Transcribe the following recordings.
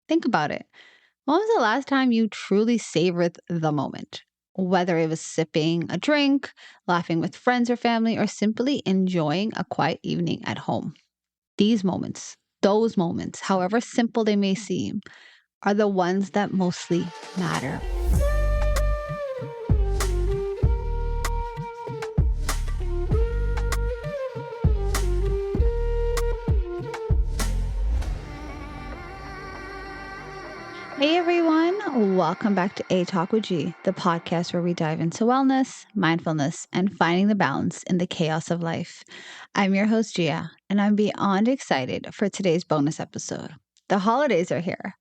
Think about it. When was the last time you truly savored the moment? Whether it was sipping a drink, laughing with friends or family, or simply enjoying a quiet evening at home. These moments, those moments, however simple they may seem, are the ones that mostly matter. Hey everyone, welcome back to A Talk with G, the podcast where we dive into wellness, mindfulness, and finding the balance in the chaos of life. I'm your host, Gia, and I'm beyond excited for today's bonus episode. The holidays are here,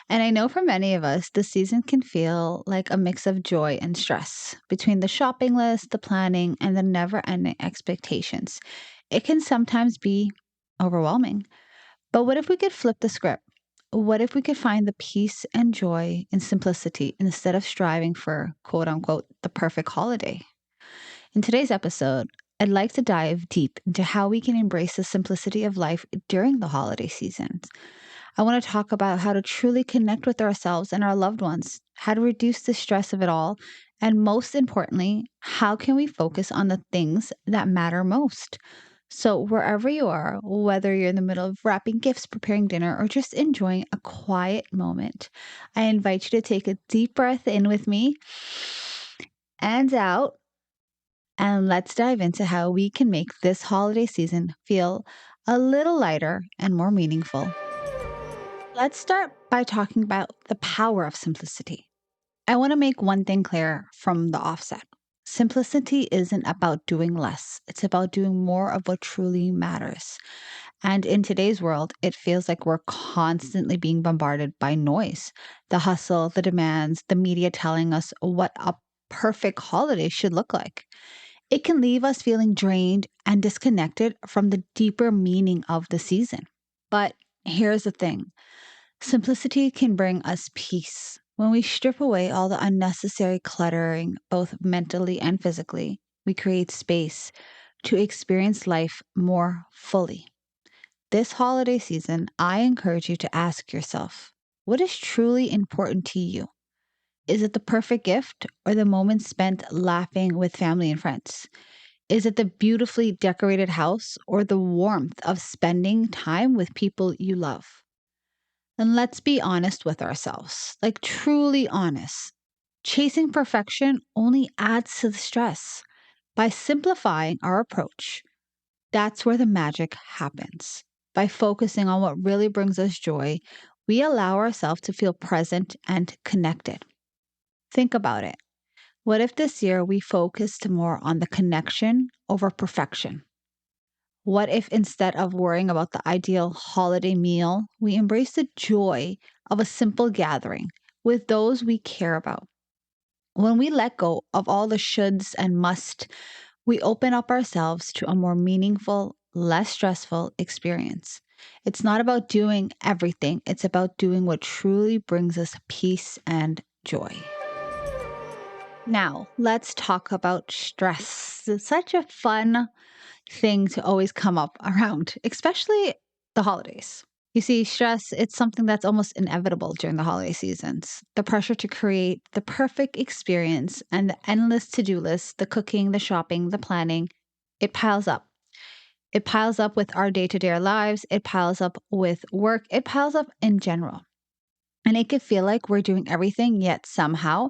and I know for many of us, the season can feel like a mix of joy and stress. Between the shopping list, the planning, and the never ending expectations, it can sometimes be overwhelming. But what if we could flip the script? What if we could find the peace and joy in simplicity instead of striving for quote unquote the perfect holiday? In today's episode, I'd like to dive deep into how we can embrace the simplicity of life during the holiday seasons. I want to talk about how to truly connect with ourselves and our loved ones, how to reduce the stress of it all, and most importantly, how can we focus on the things that matter most? So, wherever you are, whether you're in the middle of wrapping gifts, preparing dinner, or just enjoying a quiet moment, I invite you to take a deep breath in with me and out, and let's dive into how we can make this holiday season feel a little lighter and more meaningful. Let's start by talking about the power of simplicity. I want to make one thing clear from the offset. Simplicity isn't about doing less, it's about doing more of what truly matters. And in today's world, it feels like we're constantly being bombarded by noise, the hustle, the demands, the media telling us what a perfect holiday should look like. It can leave us feeling drained and disconnected from the deeper meaning of the season. But here's the thing. Simplicity can bring us peace. When we strip away all the unnecessary cluttering, both mentally and physically, we create space to experience life more fully. This holiday season, I encourage you to ask yourself, what is truly important to you? Is it the perfect gift or the moments spent laughing with family and friends? Is it the beautifully decorated house or the warmth of spending time with people you love? And let's be honest with ourselves, like truly honest. Chasing perfection only adds to the stress. By simplifying our approach, that's where the magic happens. By focusing on what really brings us joy, we allow ourselves to feel present and connected. Think about it. What if this year we focused more on the connection over perfection? What if instead of worrying about the ideal holiday meal, we embrace the joy of a simple gathering with those we care about? When we let go of all the shoulds and must, we open up ourselves to a more meaningful, less stressful experience. It's not about doing everything, it's about doing what truly brings us peace and joy. Now, let's talk about stress. It's such a fun thing to always come up around, especially the holidays. You see, stress, it's something that's almost inevitable during the holiday seasons. The pressure to create the perfect experience and the endless to do lists, the cooking, the shopping, the planning, it piles up. It piles up with our day to day lives, it piles up with work, it piles up in general. And it could feel like we're doing everything, yet somehow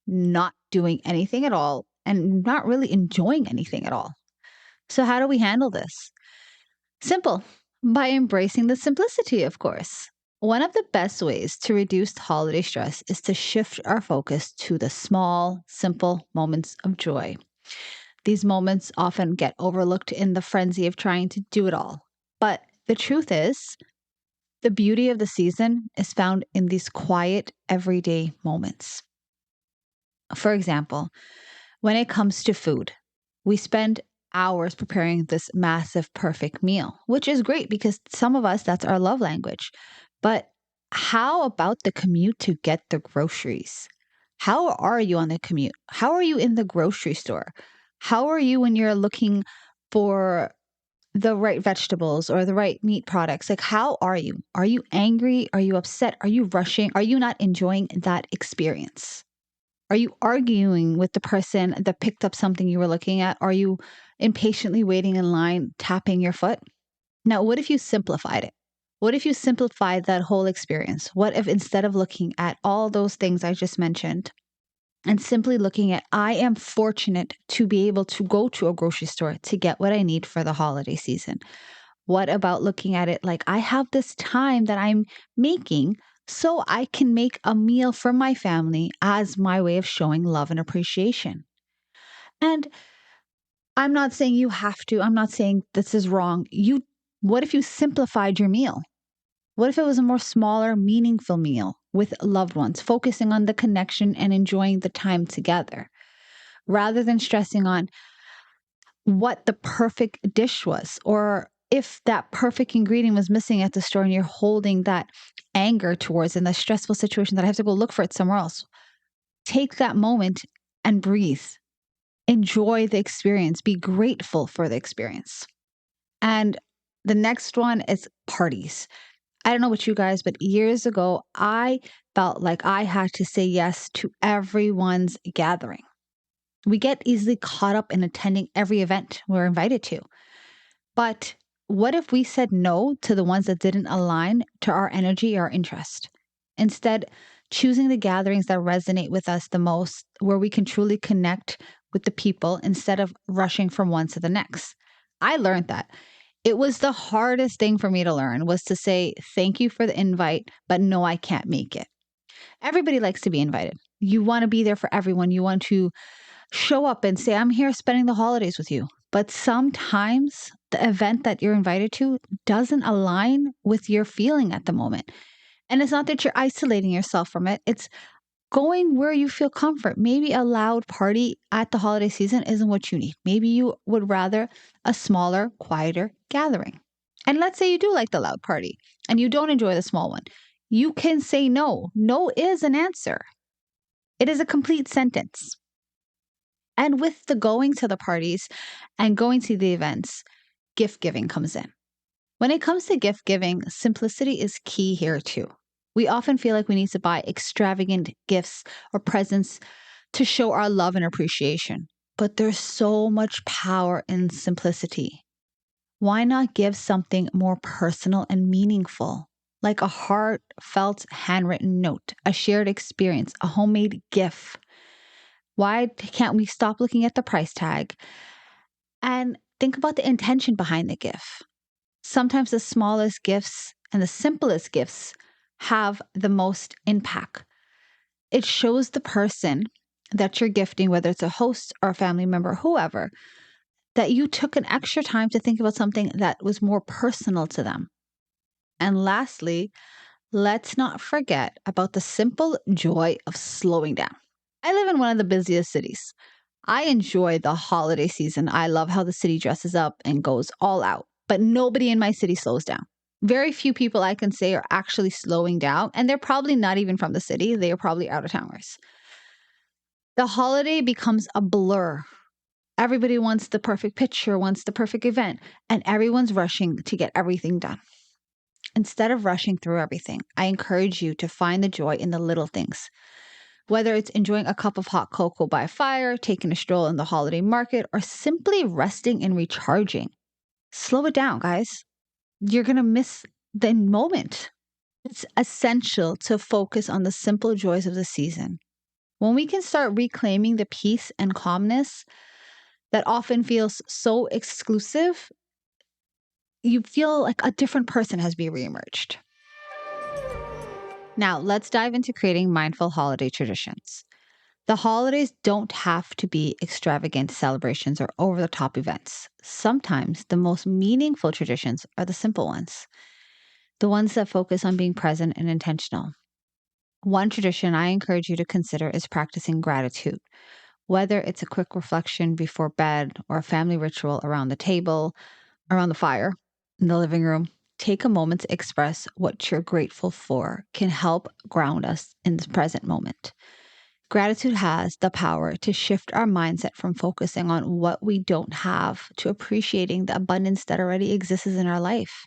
not doing anything at all and not really enjoying anything at all. So, how do we handle this? Simple, by embracing the simplicity, of course. One of the best ways to reduce holiday stress is to shift our focus to the small, simple moments of joy. These moments often get overlooked in the frenzy of trying to do it all. But the truth is, the beauty of the season is found in these quiet, everyday moments. For example, when it comes to food, we spend hours preparing this massive, perfect meal, which is great because some of us, that's our love language. But how about the commute to get the groceries? How are you on the commute? How are you in the grocery store? How are you when you're looking for the right vegetables or the right meat products. Like, how are you? Are you angry? Are you upset? Are you rushing? Are you not enjoying that experience? Are you arguing with the person that picked up something you were looking at? Are you impatiently waiting in line, tapping your foot? Now, what if you simplified it? What if you simplified that whole experience? What if instead of looking at all those things I just mentioned and simply looking at, I am fortunate to be able to go to a grocery store to get what I need for the holiday season? What about looking at it like I have this time that I'm making so I can make a meal for my family as my way of showing love and appreciation? And I'm not saying you have to, I'm not saying this is wrong. What if you simplified your meal? What if it was a more smaller, meaningful meal with loved ones, focusing on the connection and enjoying the time together rather than stressing on what the perfect dish was or if that perfect ingredient was missing at the store and you're holding that anger towards in the stressful situation that I have to go look for it somewhere else. Take that moment and breathe. Enjoy the experience. Be grateful for the experience. And the next one is parties. I don't know about you guys, but years ago, I felt like I had to say yes to everyone's gathering. We get easily caught up in attending every event we're invited to. But what if we said no to the ones that didn't align to our energy or interest? Instead, choosing the gatherings that resonate with us the most, where we can truly connect with the people instead of rushing from one to the next. I learned that. It was the hardest thing for me to learn was to say, thank you for the invite, but no, I can't make it. Everybody likes to be invited. You want to be there for everyone. You want to show up and say, I'm here spending the holidays with you. But sometimes the event that you're invited to doesn't align with your feeling at the moment. And it's not that you're isolating yourself from it, it's going where you feel comfort. Maybe a loud party at the holiday season isn't what you need. Maybe you would rather a smaller, quieter gathering. And let's say you do like the loud party and you don't enjoy the small one. You can say no. No is an answer. It is a complete sentence. And with the going to the parties and going to the events, gift giving comes in. When it comes to gift giving, simplicity is key here too. We often feel like we need to buy extravagant gifts or presents to show our love and appreciation. But there's so much power in simplicity. Why not give something more personal and meaningful, like a heartfelt handwritten note, a shared experience, a homemade gift? Why can't we stop looking at the price tag and think about the intention behind the gift? Sometimes the smallest gifts and the simplest gifts have the most impact. It shows the person that you're gifting, whether it's a host or a family member, whoever, that you took an extra time to think about something that was more personal to them. And lastly, let's not forget about the simple joy of slowing down. I live in one of the busiest cities. I enjoy the holiday season. I love how the city dresses up and goes all out, but nobody in my city slows down. Very few people I can say are actually slowing down, and they're probably not even from the city. They are probably out of towners. The holiday becomes a blur. Everybody wants the perfect picture, wants the perfect event, and everyone's rushing to get everything done. Instead of rushing through everything, I encourage you to find the joy in the little things. Whether it's enjoying a cup of hot cocoa by a fire, taking a stroll in the holiday market, or simply resting and recharging. Slow it down, guys. You're going to miss the moment. It's essential to focus on the simple joys of the season. When we can start reclaiming the peace and calmness that often feels so exclusive, you feel like a different person has been reemerged. Now, let's dive into creating mindful holiday traditions. The holidays don't have to be extravagant celebrations or over the top events. Sometimes the most meaningful traditions are the simple ones, the ones that focus on being present and intentional. One tradition I encourage you to consider is practicing gratitude. Whether it's a quick reflection before bed or a family ritual around the table, around the fire, in the living room, take a moment to express what you're grateful for can help ground us in the present moment. Gratitude has the power to shift our mindset from focusing on what we don't have to appreciating the abundance that already exists in our life.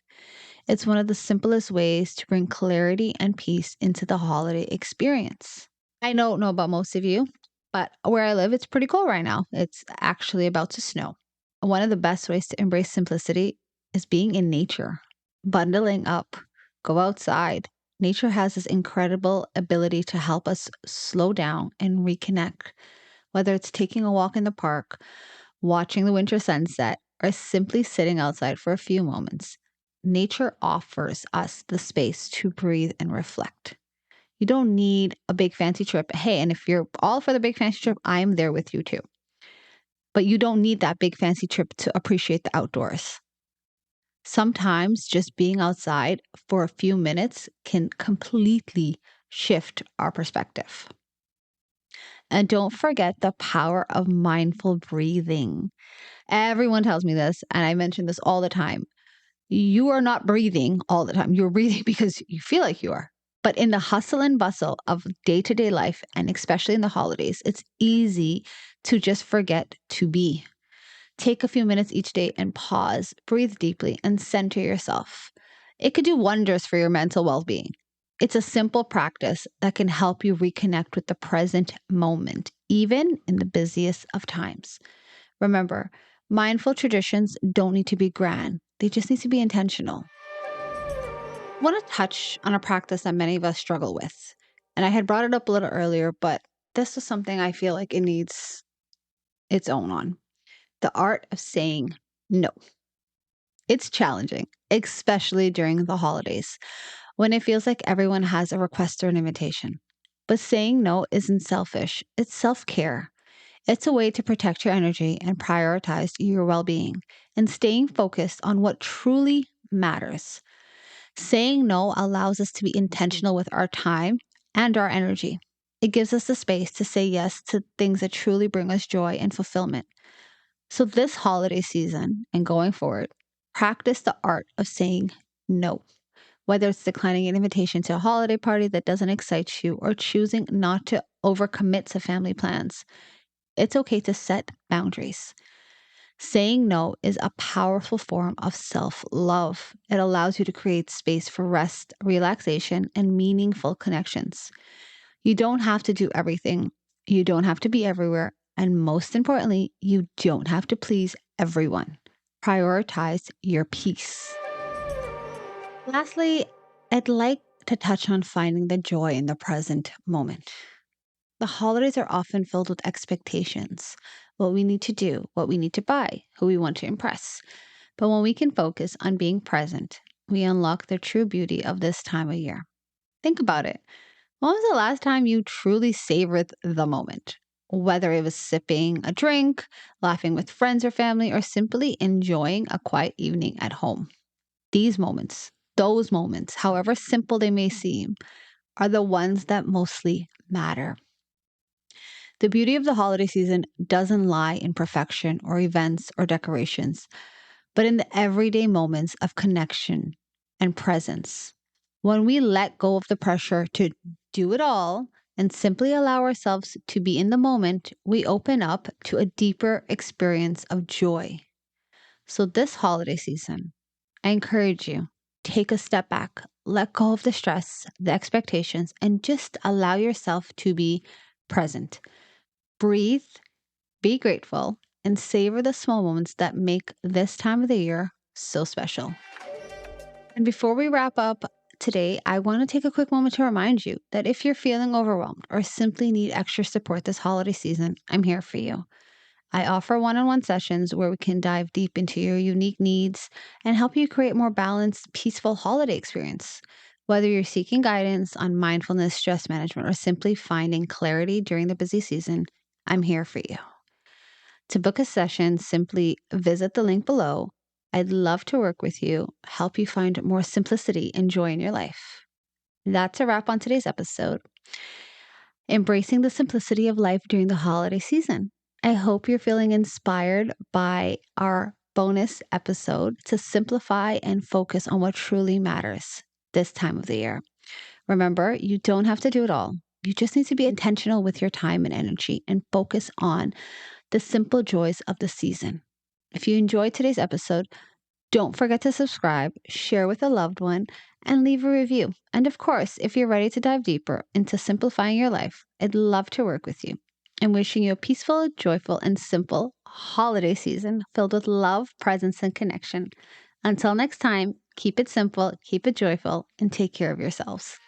It's one of the simplest ways to bring clarity and peace into the holiday experience. I don't know about most of you, but where I live, it's pretty cold right now. It's actually about to snow. One of the best ways to embrace simplicity is being in nature, bundling up, go outside. Nature has this incredible ability to help us slow down and reconnect, whether it's taking a walk in the park, watching the winter sunset, or simply sitting outside for a few moments. Nature offers us the space to breathe and reflect. You don't need a big fancy trip. Hey, and if you're all for the big fancy trip, I'm there with you too. But you don't need that big fancy trip to appreciate the outdoors. Sometimes just being outside for a few minutes can completely shift our perspective. And don't forget the power of mindful breathing. Everyone tells me this, and I mention this all the time. You are not breathing all the time. You're breathing because you feel like you are. But in the hustle and bustle of day to day life, and especially in the holidays, it's easy to just forget to be. Take a few minutes each day and pause, breathe deeply, and center yourself. It could do wonders for your mental well being. It's a simple practice that can help you reconnect with the present moment, even in the busiest of times. Remember, mindful traditions don't need to be grand, they just need to be intentional. I want to touch on a practice that many of us struggle with. And I had brought it up a little earlier, but this is something I feel like it needs its own on. The art of saying no. It's challenging, especially during the holidays when it feels like everyone has a request or an invitation. But saying no isn't selfish, it's self care. It's a way to protect your energy and prioritize your well being and staying focused on what truly matters. Saying no allows us to be intentional with our time and our energy. It gives us the space to say yes to things that truly bring us joy and fulfillment. So, this holiday season and going forward, practice the art of saying no. Whether it's declining an invitation to a holiday party that doesn't excite you or choosing not to overcommit to family plans, it's okay to set boundaries. Saying no is a powerful form of self love. It allows you to create space for rest, relaxation, and meaningful connections. You don't have to do everything, you don't have to be everywhere, and most importantly, you don't have to please everyone. Prioritize your peace. Lastly, I'd like to touch on finding the joy in the present moment. The holidays are often filled with expectations, what we need to do, what we need to buy, who we want to impress. But when we can focus on being present, we unlock the true beauty of this time of year. Think about it. When was the last time you truly savored the moment? Whether it was sipping a drink, laughing with friends or family, or simply enjoying a quiet evening at home. These moments, those moments, however simple they may seem, are the ones that mostly matter. The beauty of the holiday season doesn't lie in perfection or events or decorations, but in the everyday moments of connection and presence. When we let go of the pressure to do it all and simply allow ourselves to be in the moment, we open up to a deeper experience of joy. So, this holiday season, I encourage you, take a step back, let go of the stress, the expectations, and just allow yourself to be present. Breathe, be grateful, and savor the small moments that make this time of the year so special. And before we wrap up today, I want to take a quick moment to remind you that if you're feeling overwhelmed or simply need extra support this holiday season, I'm here for you. I offer one on one sessions where we can dive deep into your unique needs and help you create more balanced, peaceful holiday experience. Whether you're seeking guidance on mindfulness, stress management, or simply finding clarity during the busy season, I'm here for you. To book a session, simply visit the link below. I'd love to work with you, help you find more simplicity and joy in your life. That's a wrap on today's episode. Embracing the simplicity of life during the holiday season. I hope you're feeling inspired by our bonus episode to simplify and focus on what truly matters this time of the year. Remember, you don't have to do it all. You just need to be intentional with your time and energy and focus on the simple joys of the season. If you enjoyed today's episode, don't forget to subscribe, share with a loved one, and leave a review. And of course, if you're ready to dive deeper into simplifying your life, I'd love to work with you. I'm wishing you a peaceful, joyful, and simple holiday season filled with love, presence, and connection. Until next time, keep it simple, keep it joyful, and take care of yourselves.